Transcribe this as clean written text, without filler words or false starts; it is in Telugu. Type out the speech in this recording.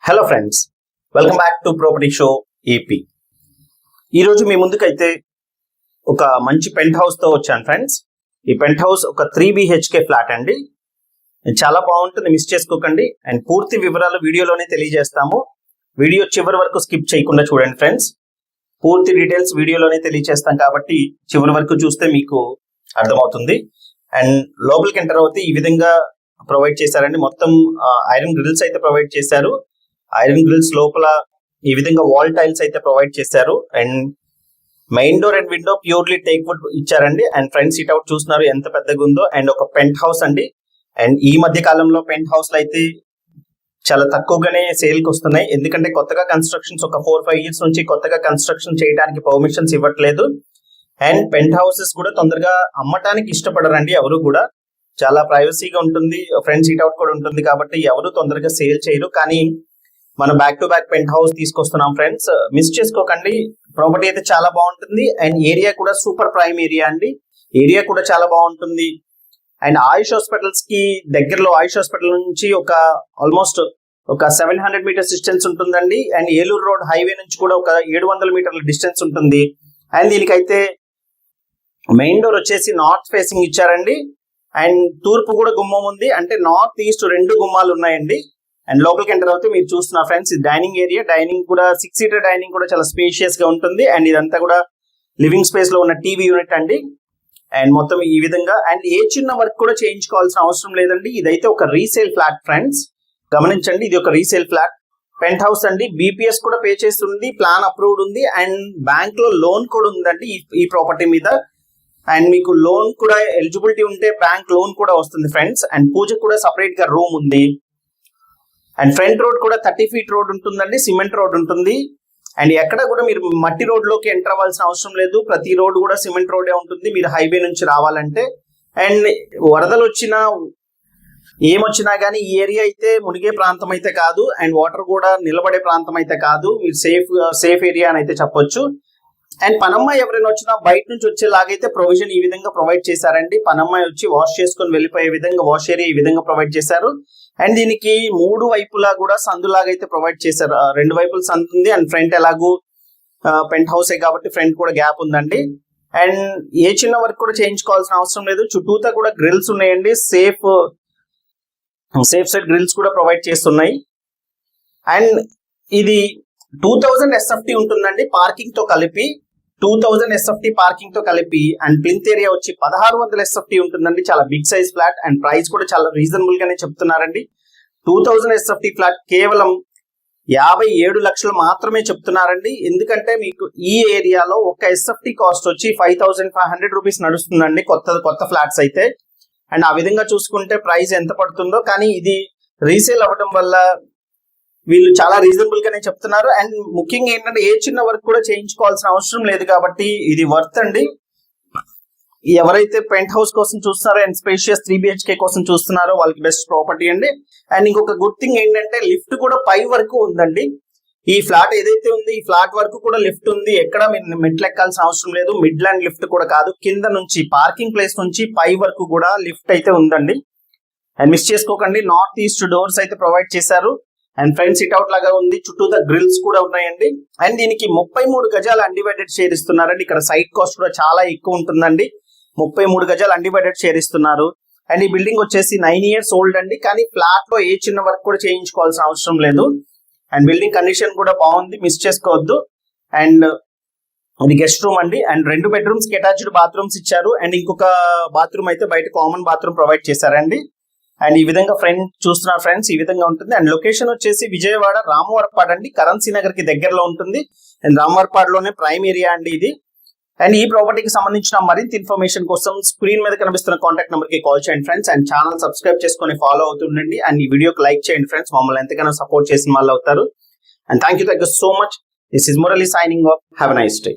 Hello friends, welcome back to property show AP. ఈరోజు మీ ముందుకైతే ఒక మంచి పెంట్ హౌస్తో వచ్చాను ఫ్రెండ్స్. ఈ పెంట్ హౌస్ ఒక 3 BHK ఫ్లాట్ అండి. చాలా బాగుంటుంది, మిస్ చేసుకోకండి. అండ్ పూర్తి వివరాలు వీడియోలోనే తెలియజేస్తాము. వీడియో చివరి వరకు స్కిప్ చేయకుండా చూడండి ఫ్రెండ్స్. పూర్తి డీటెయిల్స్ వీడియోలోనే తెలియజేస్తాం కాబట్టి చివరి వరకు చూస్తే మీకు అర్థమవుతుంది. అండ్ లోపలికి ఎంటర్ అవుతే ఈ విధంగా ప్రొవైడ్ చేశారండి. మొత్తం ఐరన్ గ్రిల్స్ అయితే ప్రొవైడ్ చేశారు. ఐరన్ గ్రిల్స్ లోపల ఈ విధంగా వాల్ టైల్స్ అయితే ప్రొవైడ్ చేశారు. And main door and window purely teak wood ఇచ్చారండి. అండ్ ఫ్రంట్ సీట్ అవుట్ చూస్తున్నారు ఎంత పెద్దగా ఉందో. అండ్ ఒక పెంట్ హౌస్ అండి. అండ్ ఈ మధ్య కాలంలో పెంట్ హౌస్లు అయితే చాలా తక్కువగానే సేల్కి వస్తున్నాయి. ఎందుకంటే కొత్తగా కన్స్ట్రక్షన్స్ ఒక 4-5 years నుంచి కొత్తగా కన్స్ట్రక్షన్ చేయడానికి పర్మిషన్స్ ఇవ్వట్లేదు. అండ్ పెంట్ హౌసెస్ కూడా తొందరగా అమ్మటానికి ఇష్టపడరండి ఎవరు కూడా. చాలా ప్రైవసీగా ఉంటుంది, ఫ్రంట్ సీట్ అవుట్ కూడా ఉంటుంది కాబట్టి ఎవరు తొందరగా సేల్ చేయరు. కానీ మనం back to back penthouse తీసుకొస్తున్నాం ఫ్రెండ్స్, మిస్ చేసుకోకండి. ప్రాపర్టీ అయితే చాలా బాగుంటుంది. అండ్ ఏరియా కూడా సూపర్ ప్రైమ్ ఏరియా అండి. ఏరియా కూడా చాలా బాగుంటుంది. అండ్ ఆయుష్ హాస్పిటల్స్ కి దగ్గరలో, ఆయుష్ హాస్పిటల్ నుంచి ఆల్మోస్ట్ ఒక 700 meters డిస్టెన్స్ ఉంటుందండి. అండ్ ఏలూరు రోడ్ హైవే నుంచి కూడా ఒక 700 meters డిస్టెన్స్ ఉంటుంది. అండ్ దీనికైతే మెయిన్ డోర్ వచ్చేసి నార్త్ ఫేసింగ్ ఇచ్చారండి. అండ్ తూర్పు కూడా గుమ్మం ఉంది. అంటే నార్త్ ఈస్ట్ 2 గుమ్మాలు ఉన్నాయండి. అండ్ లోపలికి ఎంటర్ అవుతే మీరు చూస్తున్నారు ఫ్రెండ్స్, ఇది డైనింగ్ ఏరియా. డైనింగ్ కూడా 6-seater డైనింగ్ కూడా చాలా స్పేషియస్ గా ఉంటుంది. అండ్ ఇదంతా కూడా లివింగ్ స్పేస్ లో ఉన్న టీవీ యూనిట్ అండి. అండ్ మొత్తం ఈ విధంగా. అండ్ ఏ చిన్న వర్క్ కూడా చేయించుకోవాల్సిన అవసరం లేదండి. ఇదైతే ఒక రీసేల్ ఫ్లాట్ ఫ్రెండ్స్, గమనించండి. ఇది ఒక రీసేల్ ఫ్లాట్ పెంట్ హౌస్ అండి. BPS కూడా పే చేస్తుంది, ప్లాన్ అప్రూవ్డ్ ఉంది. అండ్ బ్యాంక్ లో లోన్ కూడా ఉందండి ఈ ప్రాపర్టీ మీద. అండ్ మీకు లోన్ కూడా ఎలిజిబిలిటీ ఉంటే బ్యాంక్ లోన్ కూడా వస్తుంది ఫ్రెండ్స్. అండ్ పూజకు కూడా సపరేట్ గా రూమ్ ఉంది. అండ్ ఫ్రంట్ రోడ్ కూడా 30 feet రోడ్ ఉంటుందండి, సిమెంట్ రోడ్ ఉంటుంది. అండ్ ఎక్కడ కూడా మీరు మట్టి రోడ్ లోకి ఎంటర్ అవ్వాల్సిన అవసరం లేదు. ప్రతి రోడ్ కూడా సిమెంట్ రోడే ఉంటుంది మీరు హైవే నుంచి రావాలంటే. అండ్ వరదలు వచ్చినా ఏమొచ్చినా కానీ ఈ ఏరియా అయితే మునిగే ప్రాంతం అయితే కాదు. అండ్ వాటర్ కూడా నిలబడే ప్రాంతం అయితే కాదు. మీరు సేఫ్ ఏరియా అని అయితే చెప్పొచ్చు. అండ్ పనమ్మాయి ఎవరైనా వచ్చినా బయట నుంచి వచ్చేలాగైతే ప్రొవిజన్ ఈ విధంగా ప్రొవైడ్ చేశారండి. పనమ్మాయి వచ్చి వాష్ చేసుకొని వెళ్ళిపోయే విధంగా వాష్ ఏరియా ఈ విధంగా ప్రొవైడ్ చేశారు. అండ్ దీనికి 3 వైపులా కూడా సందులాగా అయితే ప్రొవైడ్ చేశారు. 2 వైపులు సందు ఉంది. అండ్ ఫ్రంట్ ఎలాగూ పెంట్ హౌసే కాబట్టి ఫ్రంట్ కూడా గ్యాప్ ఉందండి. అండ్ ఏ చిన్న వర్క్ కూడా చేయించుకోవాల్సిన అవసరం లేదు. చుట్టూతా కూడా గ్రిల్స్ ఉన్నాయండి. సేఫ్ సైడ్ గ్రిల్స్ కూడా ప్రొవైడ్ చేస్తున్నాయి. అండ్ ఇది 2000 SFT ఉంటుందండి పార్కింగ్ తో కలిపి. 2000 SFT పార్కింగ్ తో కలిపి. అండ్ ప్లింత్ ఏరియా వచ్చి 1600 SFT ఉంటుందండి. చాలా big size flat. And price కూడా చాలా రీజనబుల్ గానే చెప్తున్నారండి. 2000 SFT ఫ్లాట్ కేవలం 57 లక్షలు మాత్రమే చెప్తున్నారండి. ఎందుకంటే మీకు ఈ ఏరియాలో ఒక SFT కాస్ట్ వచ్చి 5500 రూపీస్ నడుస్తుందండి కొత్త ఫ్లాట్స్ అయితే. అండ్ ఆ విధంగా చూసుకుంటే ప్రైస్ ఎంత పడుతుందో. కానీ ఇది రీసేల్ అవ్వడం వల్ల వీళ్ళు చాలా రీజనబుల్ గానే చెప్తున్నారు. అండ్ ముఖ్యంగా ఏంటంటే ఏ చిన్న వర్క్ కూడా చేయించుకోవాల్సిన అవసరం లేదు కాబట్టి ఇది వర్త్ అండి. ఎవరైతే పెంట్ హౌస్ కోసం చూస్తున్నారో అండ్ స్పేషియస్ 3 BHK కోసం చూస్తున్నారో వాళ్ళకి బెస్ట్ ప్రాపర్టీ అండి. అండ్ ఇంకొక గుడ్ థింగ్ ఏంటంటే లిఫ్ట్ కూడా పై వరకు ఉందండి. ఈ ఫ్లాట్ ఏదైతే ఉంది ఈ ఫ్లాట్ వరకు కూడా లిఫ్ట్ ఉంది. ఎక్కడ మీరు మెట్లు ఎక్కాల్సిన అవసరం లేదు. మిడ్ ల్యాండ్ లిఫ్ట్ కూడా కాదు, కింద నుంచి పార్కింగ్ ప్లేస్ నుంచి పై వరకు కూడా లిఫ్ట్ అయితే ఉందండి. అండ్ మిస్ చేసుకోకండి, నార్త్ ఈస్ట్ డోర్స్ అయితే ప్రొవైడ్ చేశారు. అండ్ ఫ్రంట్ సిట్ అవుట్ లాగా ఉంది. చుట్టూతా గ్రిల్స్ కూడా ఉన్నాయండి. అండ్ దీనికి 33 గజాలు అన్డివైడెడ్ షేర్ ఇస్తున్నారండి. ఇక్కడ సైట్ కాస్ట్ కూడా చాలా ఎక్కువ ఉంటుందండి. 33 గజాలు అన్డివైడెడ్ షేర్ ఇస్తున్నారు. అండ్ ఈ బిల్డింగ్ వచ్చేసి 9 years ఓల్డ్ అండి. కానీ ఫ్లాట్ లో ఏ చిన్న వర్క్ కూడా చేయించుకోవాల్సిన అవసరం లేదు. అండ్ బిల్డింగ్ కండిషన్ కూడా బాగుంది, మిస్ చేసుకోవద్దు. అండ్ ఇది గెస్ట్ రూమ్ అండి. అండ్ 2 bedrooms కి అటాచ్డ్ బాత్రూమ్స్ ఇచ్చారు. అండ్ ఇంకొక బాత్రూమ్ అయితే బయట కామన్ బాత్రూమ్ ప్రొవైడ్ చేశారండి. అండ్ ఈ విధంగా ఫ్రంట్ చూస్తున్నారు ఫ్రెండ్స్, ఈ విధంగా ఉంటుంది. అండ్ లొకేషన్ వచ్చేసి విజయవాడ రామవరపాడు అండి, కరెన్సీ నగర్ కి దగ్గరలో ఉంటుంది. అండ్ రామవరపాడులోనే ప్రైమ్ ఏరియా అండి ఇది. అండ్ ఈ ప్రాపర్టీకి సంబంధించిన మరింత ఇన్ఫర్మేషన్ కోసం స్క్రీన్ మీద కనిపిస్తున్న కాంటాక్ట్ నెంబర్ కి కాల్ చేయండి ఫ్రెండ్స్. అండ్ ఛానల్ సబ్స్క్రైబ్ చేసుకొని ఫాలో అవుతుండండి. అండ్ ఈ వీడియోకి లైక్ చేయండి ఫ్రెండ్స్, మమ్మల్ని ఎంతగానో సపోర్ట్ చేసిన వాళ్ళు అవుతారు. And thank you so much. This is Murali signing off. Have a nice day.